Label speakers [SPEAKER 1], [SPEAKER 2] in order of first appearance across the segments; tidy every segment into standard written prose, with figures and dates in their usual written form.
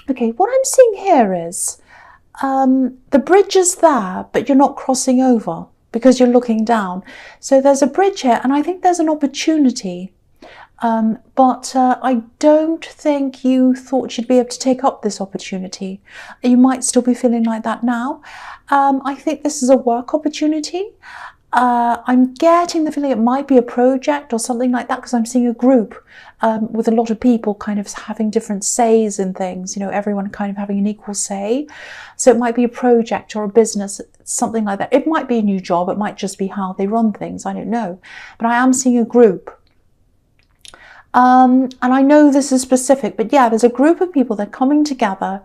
[SPEAKER 1] Okay, what I'm seeing here is the bridge is there, but you're not crossing over because you're looking down. So there's a bridge here, and I think there's an opportunity. But I don't think you thought you'd be able to take up this opportunity. You might still be feeling like that now. I think this is a work opportunity. I'm getting the feeling it might be a project or something like that, because I'm seeing a group with a lot of people kind of having different says in things, everyone kind of having an equal say. So it might be a project or a business, something like that. It might be a new job, it might just be how they run things, I don't know. But I am seeing a group. And I know this is specific, but yeah, there's a group of people that are coming together.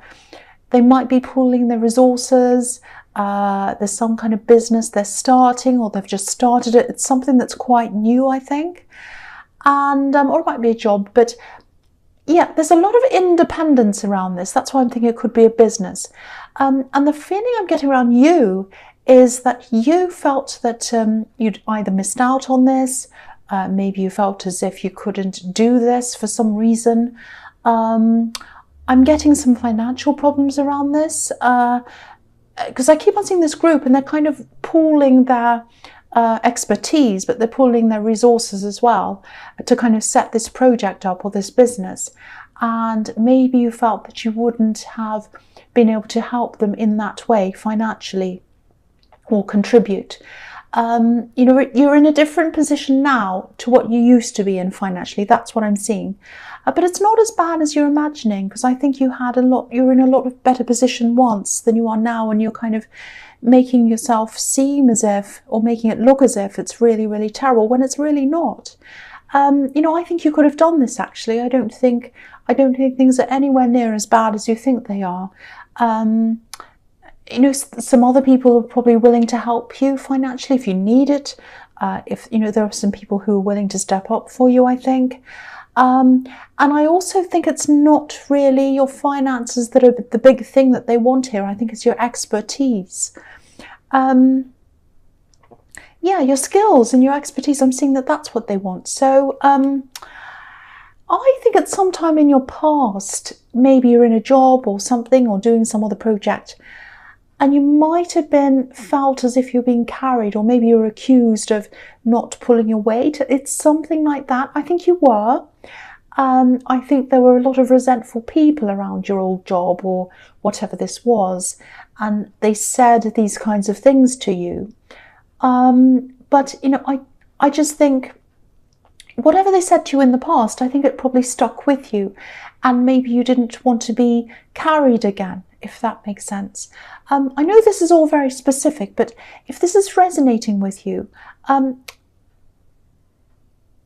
[SPEAKER 1] They might be pooling their resources. There's some kind of business they're starting, or they've just started it. It's something that's quite new, I think. And or it might be a job, but yeah, there's a lot of independence around this. That's why I'm thinking it could be a business. And the feeling I'm getting around you is that you felt that you'd either missed out on this, maybe you felt as if you couldn't do this for some reason. I'm getting some financial problems around this, because I keep on seeing this group and they're kind of pooling their expertise, but they're pooling their resources as well to kind of set this project up or this business. And maybe you felt that you wouldn't have been able to help them in that way financially or contribute. You're in a different position now to what you used to be in financially. That's what I'm seeing. But it's not as bad as you're imagining, because I think you're in a lot of better position once than you are now, and you're kind of making yourself seem as if, or making it look as if it's really, really terrible when it's really not. I think you could have done this actually. I don't think things are anywhere near as bad as you think they are. Some other people are probably willing to help you financially if you need it. There are some people who are willing to step up for you, I think. And I also think it's not really your finances that are the big thing that they want here. I think it's your expertise. Your skills and your expertise. I'm seeing that that's what they want. So I think at some time in your past, maybe you're in a job or something or doing some other project, and you might have felt as if you're being carried, or maybe you're accused of not pulling your weight. It's something like that. I think you were. I think there were a lot of resentful people around your old job or whatever this was, and they said these kinds of things to you. But I just think whatever they said to you in the past, I think it probably stuck with you, and maybe you didn't want to be carried again, if that makes sense. I know this is all very specific, but if this is resonating with you,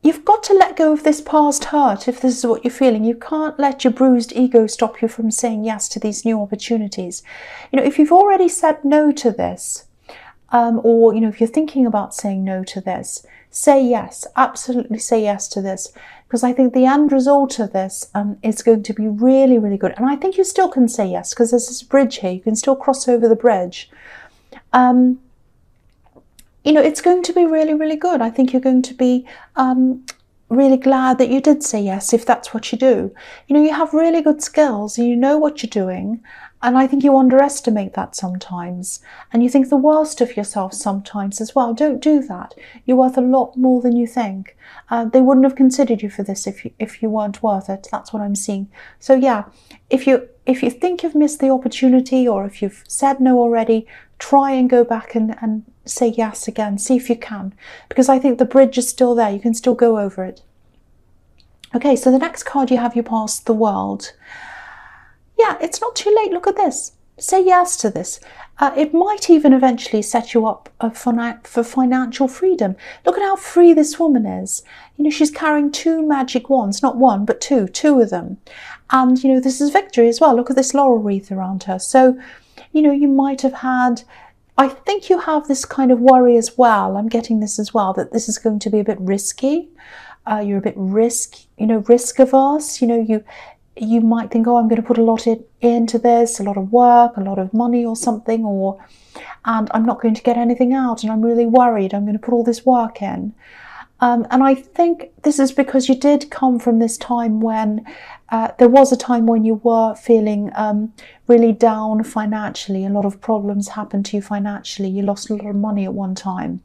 [SPEAKER 1] you've got to let go of this past hurt if this is what you're feeling. You can't let your bruised ego stop you from saying yes to these new opportunities. If you've already said no to this, or if you're thinking about saying no to this, say yes, absolutely say yes to this, because I think the end result of this is going to be really, really good. And I think you still can say yes, because there's this bridge here. You can still cross over the bridge. It's going to be really, really good. I think you're going to be really glad that you did say yes, if that's what you do. You have really good skills, and you know what you're doing. And I think you underestimate that sometimes. And you think the worst of yourself sometimes as well. Don't do that. You're worth a lot more than you think. They wouldn't have considered you for this if you weren't worth it. That's what I'm seeing. So yeah, if you think you've missed the opportunity, or if you've said no already, try and go back and say yes again. See if you can. Because I think the bridge is still there. You can still go over it. Okay, so the next card you have, you pass the World. Yeah, it's not too late. Look at this. Say yes to this. It might even eventually set you up for financial freedom. Look at how free this woman is. She's carrying 2 magic wands, not one, but two of them. And, this is victory as well. Look at this laurel wreath around her. So, you might have had, I think you have this kind of worry as well. I'm getting this as well, that this is going to be a bit risky. You're a bit risk averse. You might think, oh, I'm going to put a lot into this, a lot of work, a lot of money or something, and I'm not going to get anything out, and I'm really worried. I'm going to put all this work in. And I think this is because you did come from this time when there was a time when you were feeling really down financially. A lot of problems happened to you financially. You lost a lot of money at one time.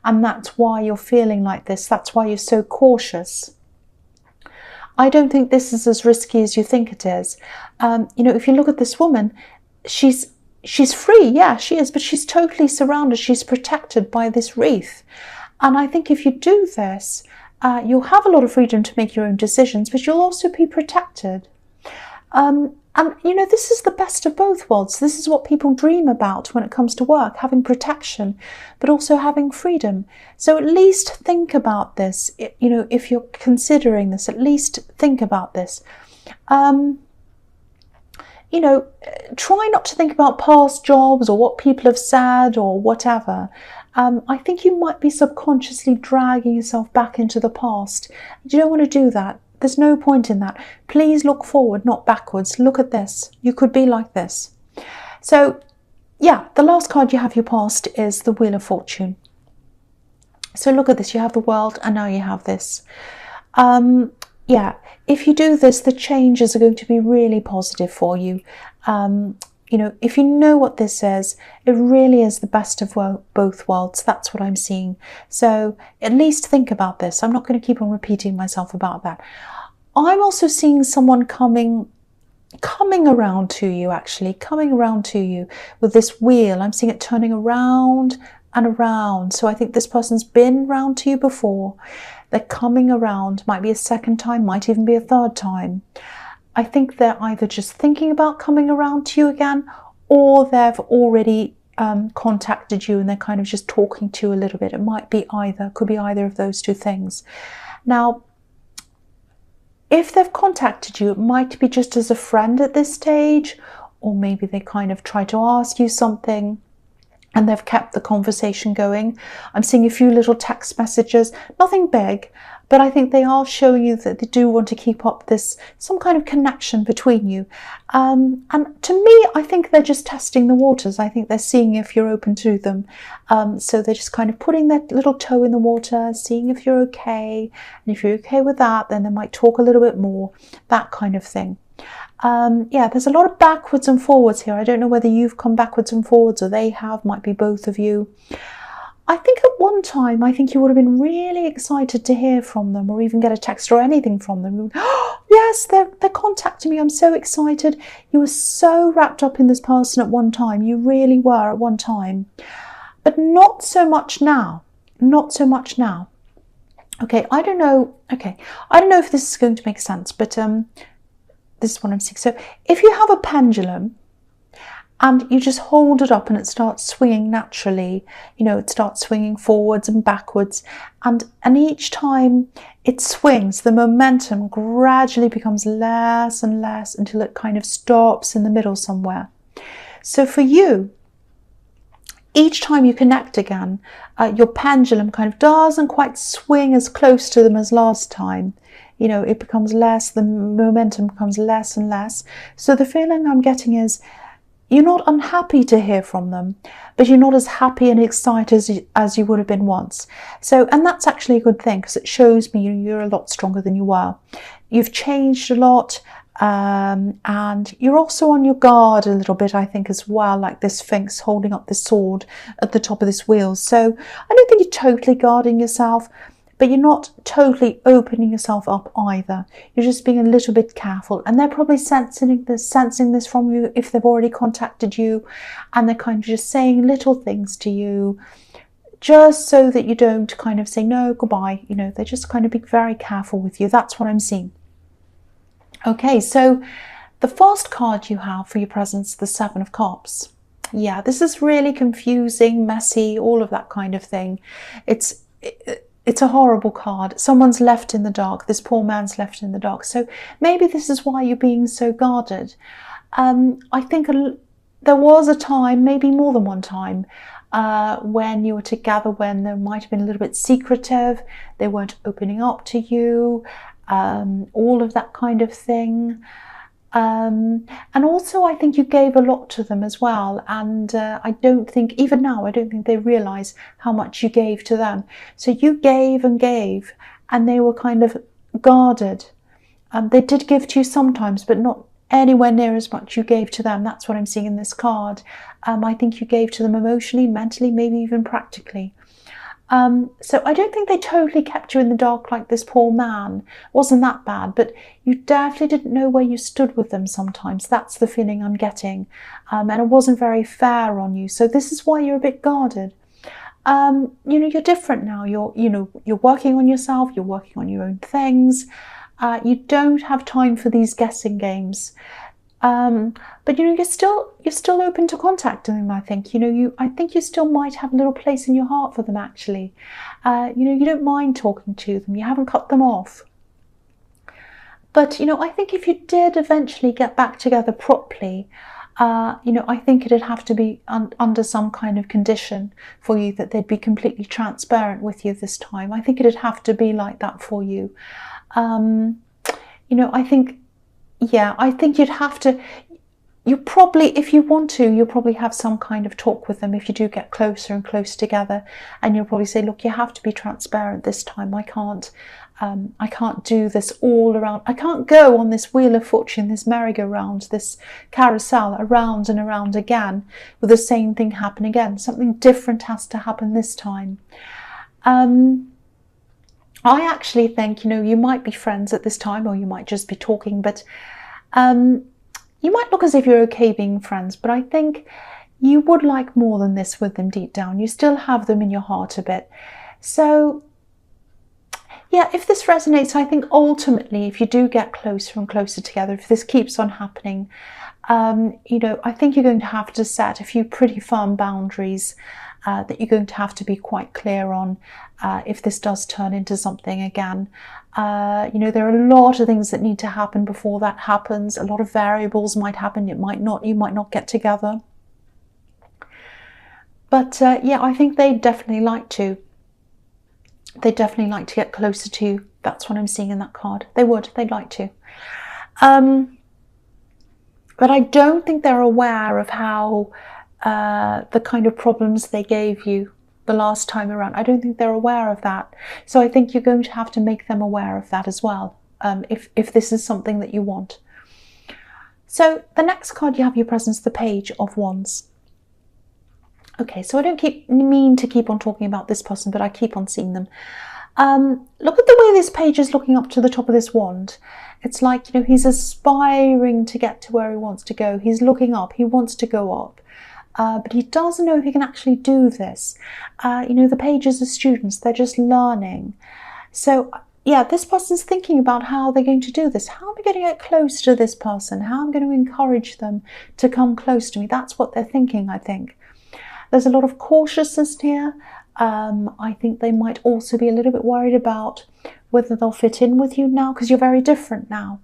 [SPEAKER 1] And that's why you're feeling like this. That's why you're so cautious. I don't think this is as risky as you think it is. If you look at this woman, she's free. Yeah, she is. But she's totally surrounded. She's protected by this wreath. And I think if you do this, you'll have a lot of freedom to make your own decisions, but you'll also be protected. And this is the best of both worlds. This is what people dream about when it comes to work, having protection, but also having freedom. So at least think about this. If you're considering this, at least think about this. Try not to think about past jobs or what people have said or whatever. I think you might be subconsciously dragging yourself back into the past. You don't want to do that. There's no point in that. Please look forward, not backwards. Look at this. You could be like this. So, yeah, the last card you have your past is the Wheel of Fortune. So look at this. You have the World and now you have this. If you do this, the changes are going to be really positive for you. If you know what this is, it really is the best of both worlds. That's what I'm seeing. So at least think about this. I'm not going to keep on repeating myself about that. I'm also seeing someone coming around to you, actually, coming around to you with this wheel. I'm seeing it turning around and around. So I think this person's been round to you before. They're coming around, might be a second time, might even be a third time. I think they're either just thinking about coming around to you again, or they've already contacted you and they're kind of just talking to you a little bit. It might be either, could be either of those two things. Now, if they've contacted you, it might be just as a friend at this stage, or maybe they kind of try to ask you something and they've kept the conversation going. I'm seeing a few little text messages, nothing big, but I think they are showing you that they do want to keep up some kind of connection between you. And to me, I think they're just testing the waters. I think they're seeing if you're open to them. So they're just kind of putting their little toe in the water, seeing if you're okay. And if you're okay with that, then they might talk a little bit more, that kind of thing. There's a lot of backwards and forwards here. I don't know whether you've come backwards and forwards or they have, might be both of you. I think at one time, I think you would have been really excited to hear from them or even get a text or anything from them. Oh, yes, they're contacting me. I'm so excited. You were so wrapped up in this person at one time. You really were at one time. But not so much now. Not so much now. Okay, I don't know. Okay, I don't know if this is going to make sense, but this is what I'm seeing. So if you have a pendulum, and you just hold it up and it starts swinging naturally, it starts swinging forwards and backwards. And each time it swings, the momentum gradually becomes less and less until it kind of stops in the middle somewhere. So for you, each time you connect again, your pendulum kind of doesn't quite swing as close to them as last time. It becomes less, the momentum becomes less and less. So the feeling I'm getting is, you're not unhappy to hear from them, but you're not as happy and excited as you would have been once. So, and that's actually a good thing because it shows me you're a lot stronger than you were. You've changed a lot, and you're also on your guard a little bit, I think, as well, like this Sphinx holding up this sword at the top of this wheel. So I don't think you're totally guarding yourself, but you're not totally opening yourself up either. You're just being a little bit careful. And they're probably sensing this from you if they've already contacted you. And they're kind of just saying little things to you, just so that you don't kind of say, no, goodbye. They're just kind of being very careful with you. That's what I'm seeing. Okay, so the first card you have for your presence, the Seven of Cups. Yeah, this is really confusing, messy, all of that kind of thing. It's a horrible card. Someone's left in the dark. This poor man's left in the dark. So maybe this is why you're being so guarded. I think there was a time, maybe more than one time, when you were together, when there might have been a little bit secretive. They weren't opening up to you, all of that kind of thing. And also I think you gave a lot to them as well, and I don't think, even now, I don't think they realise how much you gave to them. So you gave and gave, and they were kind of guarded. They did give to you sometimes, but not anywhere near as much you gave to them. That's what I'm seeing in this card. I think you gave to them emotionally, mentally, maybe even practically. So I don't think they totally kept you in the dark like this poor man. It wasn't that bad, but you definitely didn't know where you stood with them sometimes. That's the feeling I'm getting. And it wasn't very fair on you. So this is why you're a bit guarded. You're different now. You're working on yourself. You're working on your own things. You don't have time for these guessing games. But you're still open to contacting them. I think I think you still might have a little place in your heart for them. Actually, you don't mind talking to them. You haven't cut them off. But I think if you did eventually get back together properly, I think it'd have to be under some kind of condition for you, that they'd be completely transparent with you this time. I think it'd have to be like that for you. I think. Yeah, I think you'd have to, you probably, if you want to, you'll probably have some kind of talk with them if you do get closer and closer together, and you'll probably say, look, you have to be transparent this time. I can't do this all around. I can't go on this wheel of fortune, this merry-go-round, this carousel, around and around again, with the same thing happen again. Something different has to happen this time. I actually think, you might be friends at this time, or you might just be talking, but you might look as if you're okay being friends, but I think you would like more than this with them deep down. You still have them in your heart a bit. So, yeah, if this resonates, I think ultimately, if you do get closer and closer together, if this keeps on happening, I think you're going to have to set a few pretty firm boundaries that you're going to have to be quite clear on if this does turn into something again. There are a lot of things that need to happen before that happens. A lot of variables might happen. It might not. You might not get together. But yeah, I think they'd definitely like to. They'd definitely like to get closer to you. That's what I'm seeing in that card. They would. They'd like to. But I don't think they're aware of how the kind of problems they gave you the last time around. I don't think they're aware of that. So I think you're going to have to make them aware of that as well, if this is something that you want. So the next card you have your presence, the Page of Wands. Okay, so I don't mean to keep on talking about this person, but I keep on seeing them. Look at the way this page is looking up to the top of this wand. It's like, he's aspiring to get to where he wants to go. He's looking up. He wants to go up. But he doesn't know if he can actually do this. The pages are students. They're just learning. So, yeah, this person's thinking about how they're going to do this. How am I going to get close to this person? How am I going to encourage them to come close to me? That's what they're thinking, I think. There's a lot of cautiousness here. I think they might also be a little bit worried about whether they'll fit in with you now, because you're very different now.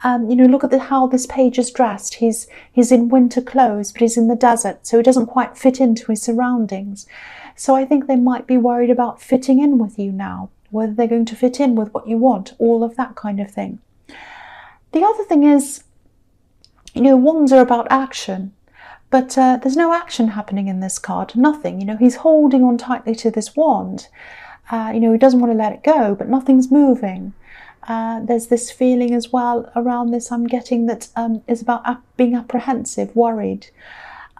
[SPEAKER 1] Look at how this page is dressed. He's in winter clothes, but he's in the desert, so he doesn't quite fit into his surroundings. So I think they might be worried about fitting in with you now, whether they're going to fit in with what you want, all of that kind of thing. The other thing is, wands are about action, but there's no action happening in this card, nothing. He's holding on tightly to this wand. He doesn't want to let it go, but nothing's moving. There's this feeling as well around this I'm getting that is about being apprehensive, worried.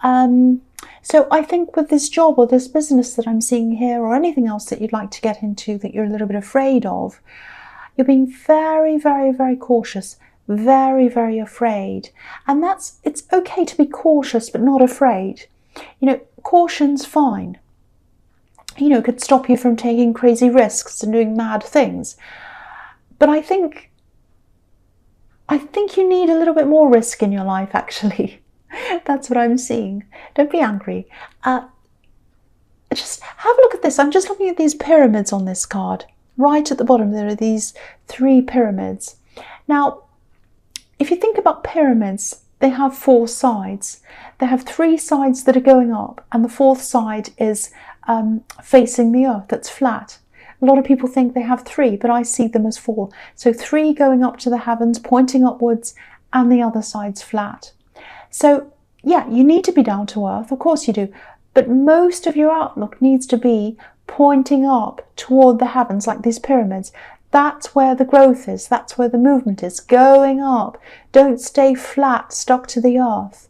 [SPEAKER 1] So I think with this job or this business that I'm seeing here, or anything else that you'd like to get into that you're a little bit afraid of, you're being very, very, very cautious, very, very afraid. And it's okay to be cautious but not afraid. Caution's fine. It could stop you from taking crazy risks and doing mad things. But I think you need a little bit more risk in your life, actually. That's what I'm seeing. Don't be angry. Just have a look at this. I'm just looking at these pyramids on this card. Right at the bottom, there are these 3 pyramids. Now, if you think about pyramids, they have 4 sides. They have 3 sides that are going up, and the 4th side is facing the earth, that's flat. A lot of people think they have 3, but I see them as 4. So 3 going up to the heavens, pointing upwards, and the other side's flat. So yeah, you need to be down to earth, of course you do, but most of your outlook needs to be pointing up toward the heavens, like these pyramids. That's where the growth is, that's where the movement is, going up. Don't stay flat, stuck to the earth.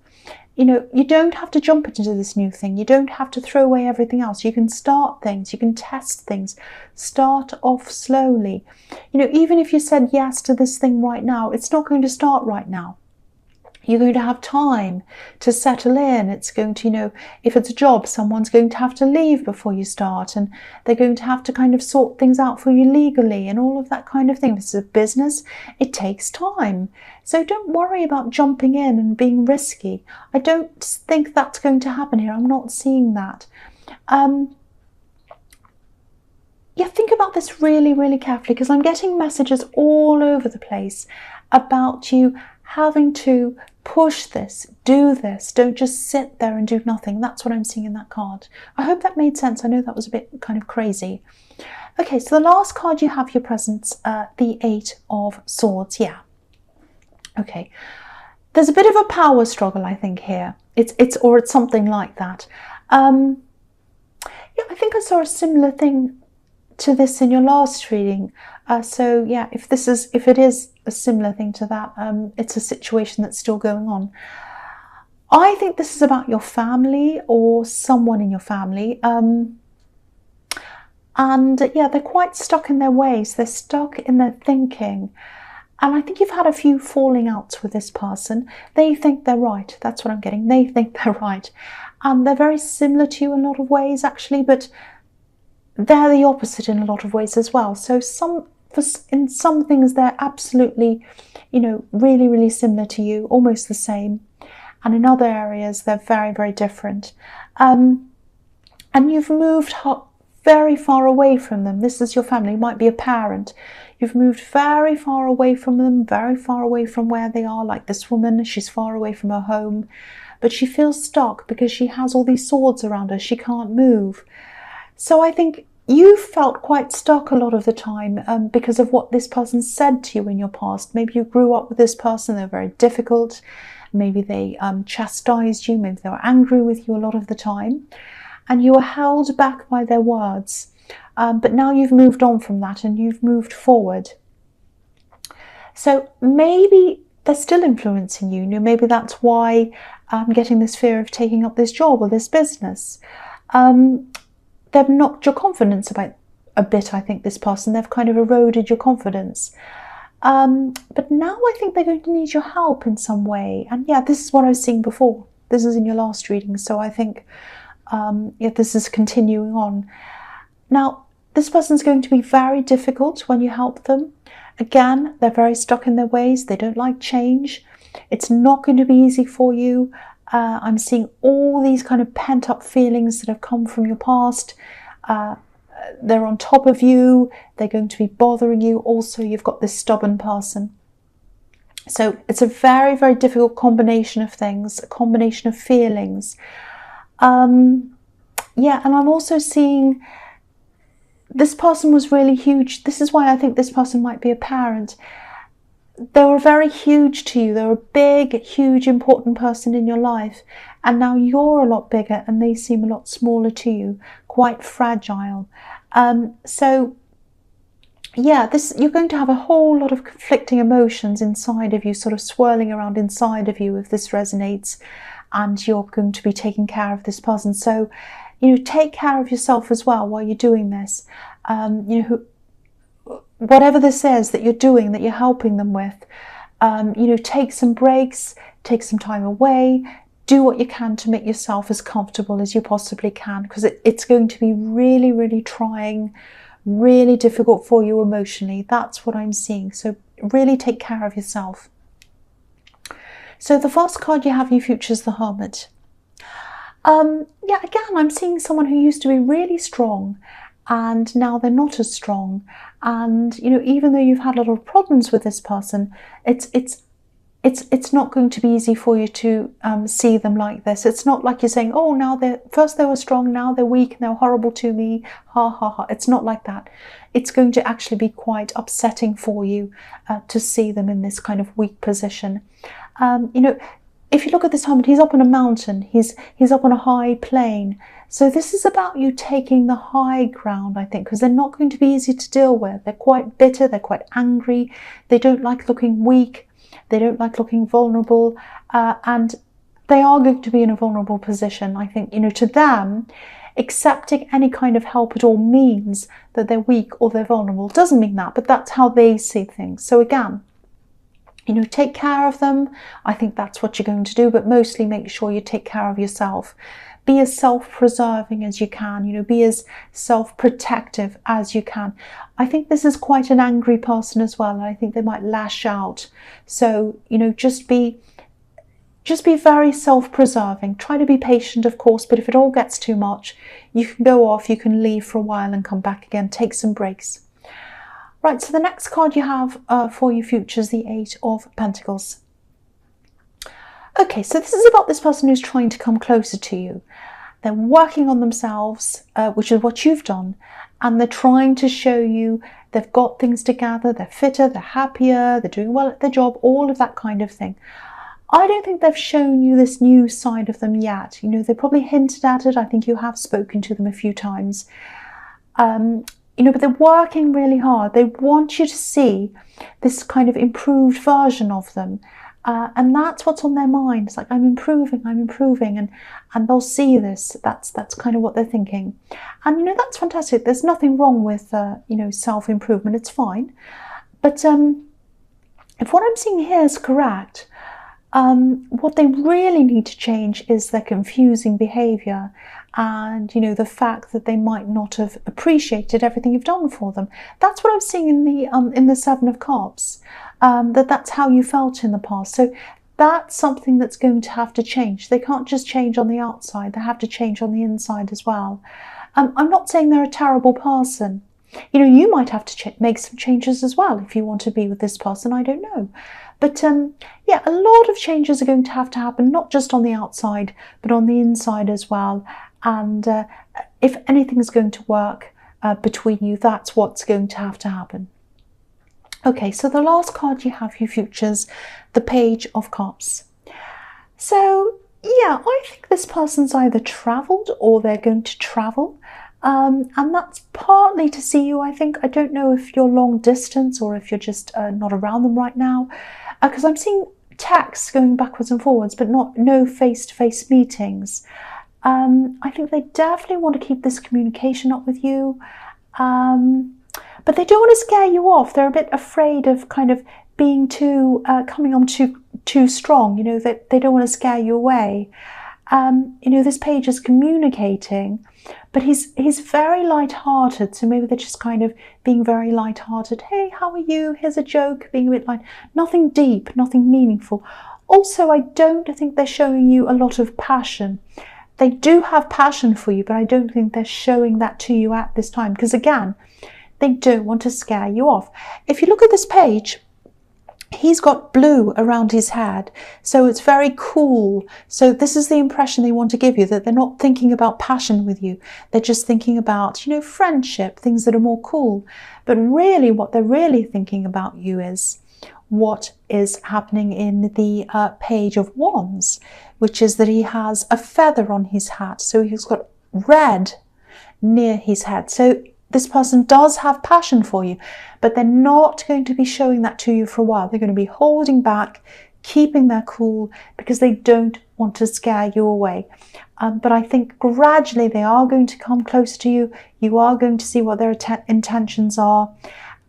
[SPEAKER 1] You know, you don't have to jump into this new thing. You don't have to throw away everything else. You can start things, you can test things, start off slowly. You know, even if you said yes to this thing right now, it's not going to start right now. You're going to have time to settle in. It's going to, you know, if it's a job, someone's going to have to leave before you start, and they're going to have to kind of sort things out for you legally and all of that kind of thing. This is a business. It takes time. So don't worry about jumping in and being risky. I don't think that's going to happen here. I'm not seeing that. Yeah, think about this really, really carefully, because I'm getting messages all over the place about you having to push this, do this, don't just sit there and do nothing. That's what I'm seeing in that card. I hope that made sense. I know that was a bit kind of crazy. Okay, so the last card you have, your presence, the 8 of Swords. Yeah. Okay. There's a bit of a power struggle, I think, here. It's something like that. Yeah, I think I saw a similar thing to this in your last reading. So yeah, if it is a similar thing to that, it's a situation that's still going on. I think this is about your family or someone in your family. And yeah, they're quite stuck in their ways. They're stuck in their thinking. And I think you've had a few falling outs with this person. They think they're right. That's what I'm getting. They think they're right. And they're very similar to you in a lot of ways, actually, but they're the opposite in a lot of ways as well. So in some things, they're absolutely, you know, really, really similar to you, almost the same. And in other areas, they're very, very different. And you've moved very far away from them. This is your family. You might be a parent. You've moved very far away from them, very far away from where they are. Like this woman, she's far away from her home, but she feels stuck because she has all these swords around her. She can't move. So I think you felt quite stuck a lot of the time because of what this person said to you in your past. Maybe you grew up with this person, they're very difficult. Maybe they chastised you, maybe they were angry with you a lot of the time. And you were held back by their words. But now you've moved on from that and you've moved forward. So maybe they're still influencing you. Maybe that's why I'm getting this fear of taking up this job or this business. They've knocked your confidence about a bit, I think, this person. They've kind of eroded your confidence. But now I think they're going to need your help in some way. And yeah, this is what I was seeing before. This is in your last reading. So I think yeah, this is continuing on. Now, this person's going to be very difficult when you help them. Again, they're very stuck in their ways. They don't like change. It's not going to be easy for you. I'm seeing all these kind of pent-up feelings that have come from your past. They're on top of you. They're going to be bothering you. Also, you've got this stubborn person. So it's a very, very difficult combination of things, a combination of feelings. Yeah, and I'm also seeing this person was really huge. This is why I think this person might be a parent. They were very huge to you. They were a big, huge, important person in your life. And now you're a lot bigger and they seem a lot smaller to you, quite fragile. So, yeah, you're going to have a whole lot of conflicting emotions inside of you, sort of swirling around inside of you if this resonates, and you're going to be taking care of this person. So, you know, take care of yourself as well while you're doing this. You know, whatever this is that you're doing, that you're helping them with, you know, take some breaks, take some time away, do what you can to make yourself as comfortable as you possibly can, because it's going to be really, really trying, really difficult for you emotionally. That's what I'm seeing. So really take care of yourself. So the first card you have in your future is the Hermit. Yeah, again, I'm seeing someone who used to be really strong and now they're not as strong. And, you know, even though you've had a lot of problems with this person, it's it's not going to be easy for you to see them like this. It's not like you're saying, oh, now first they were strong, now they're weak, and they're horrible to me, ha ha ha. It's not like that. It's going to actually be quite upsetting for you to see them in this kind of weak position. You know, if you look at this Hermit, he's up on a mountain, he's up on a high plain. So this is about you taking the high ground, I think, because they're not going to be easy to deal with. They're quite bitter, they're quite angry, they don't like looking weak, they don't like looking vulnerable, and they are going to be in a vulnerable position. I think, you know, to them, accepting any kind of help at all means that they're weak or they're vulnerable. Doesn't mean that, but that's how they see things. So again, you know, take care of them. I think that's what you're going to do, but mostly make sure you take care of yourself. Be as self-preserving as you can, you know, be as self-protective as you can. I think this is quite an angry person as well, and I think they might lash out. So, you know, just be very self-preserving. Try to be patient, of course, but if it all gets too much, you can go off, you can leave for a while and come back again, take some breaks. Right, so the next card you have for your future is the Eight of Pentacles. Okay, so this is about this person who's trying to come closer to you. They're working on themselves, which is what you've done, and they're trying to show you they've got things together, they're fitter, they're happier, they're doing well at their job, all of that kind of thing. I don't think they've shown you this new side of them yet. You know, they probably hinted at it. I think you have spoken to them a few times. You know, but they're working really hard. They want you to see this kind of improved version of them. And that's what's on their mind. It's like, I'm improving, and they'll see this. That's kind of what they're thinking. And, you know, that's fantastic. There's nothing wrong with, you know, self-improvement. It's fine. But if what I'm seeing here is correct, what they really need to change is their confusing behaviour, and, you know, the fact that they might not have appreciated everything you've done for them. That's what I'm seeing in the Seven of Cups. That's how you felt in the past. So that's something that's going to have to change. They can't just change on the outside, they have to change on the inside as well. I'm not saying they're a terrible person. You know, you might have to make some changes as well if you want to be with this person, I don't know. But yeah, a lot of changes are going to happen, not just on the outside, but on the inside as well. And if anything's going to work between you, that's what's going to happen. Okay, so the last card you have, your futures, the Page of Cups. So yeah, I think this person's either travelled or they're going to travel. And that's partly to see you, I think. I don't know if you're long distance or if you're just not around them right now, because I'm seeing texts going backwards and forwards, but no face-to-face meetings. I think they definitely want to keep this communication up with you, but they don't want to scare you off. They're a bit afraid of kind of being coming on too strong. You know, that they don't want to scare you away. You know, this page is communicating, but he's very light-hearted, so maybe they're just kind of being very light-hearted. Hey, how are you? Here's a joke, being a bit light. Nothing deep, nothing meaningful. Also, I don't think they're showing you a lot of passion. They do have passion for you, but I don't think they're showing that to you at this time, because again, they don't want to scare you off. If you look at this page, he's got blue around his head, so it's very cool. So this is the impression they want to give you, that they're not thinking about passion with you. They're just thinking about, you know, friendship, things that are more cool. But really what they're really thinking about you is what is happening in the Page of Wands, which is that he has a feather on his hat. So he's got red near his head. So this person does have passion for you, but they're not going to be showing that to you for a while. They're going to be holding back, keeping their cool, because they don't want to scare you away. But I think gradually they are going to come closer to you. You are going to see what their intentions are.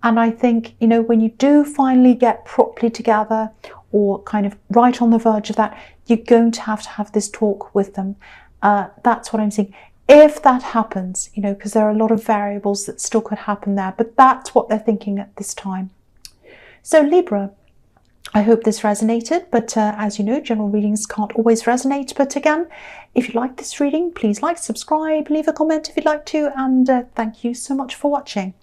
[SPEAKER 1] And I think, you know, when you do finally get properly together, or kind of right on the verge of that, you're going to have this talk with them. That's what I'm seeing. If that happens, you know, because there are a lot of variables that still could happen there, but that's what they're thinking at this time. So Libra, I hope this resonated, but as you know, general readings can't always resonate. But again, if you like this reading, please like, subscribe, leave a comment if you'd like to, and thank you so much for watching.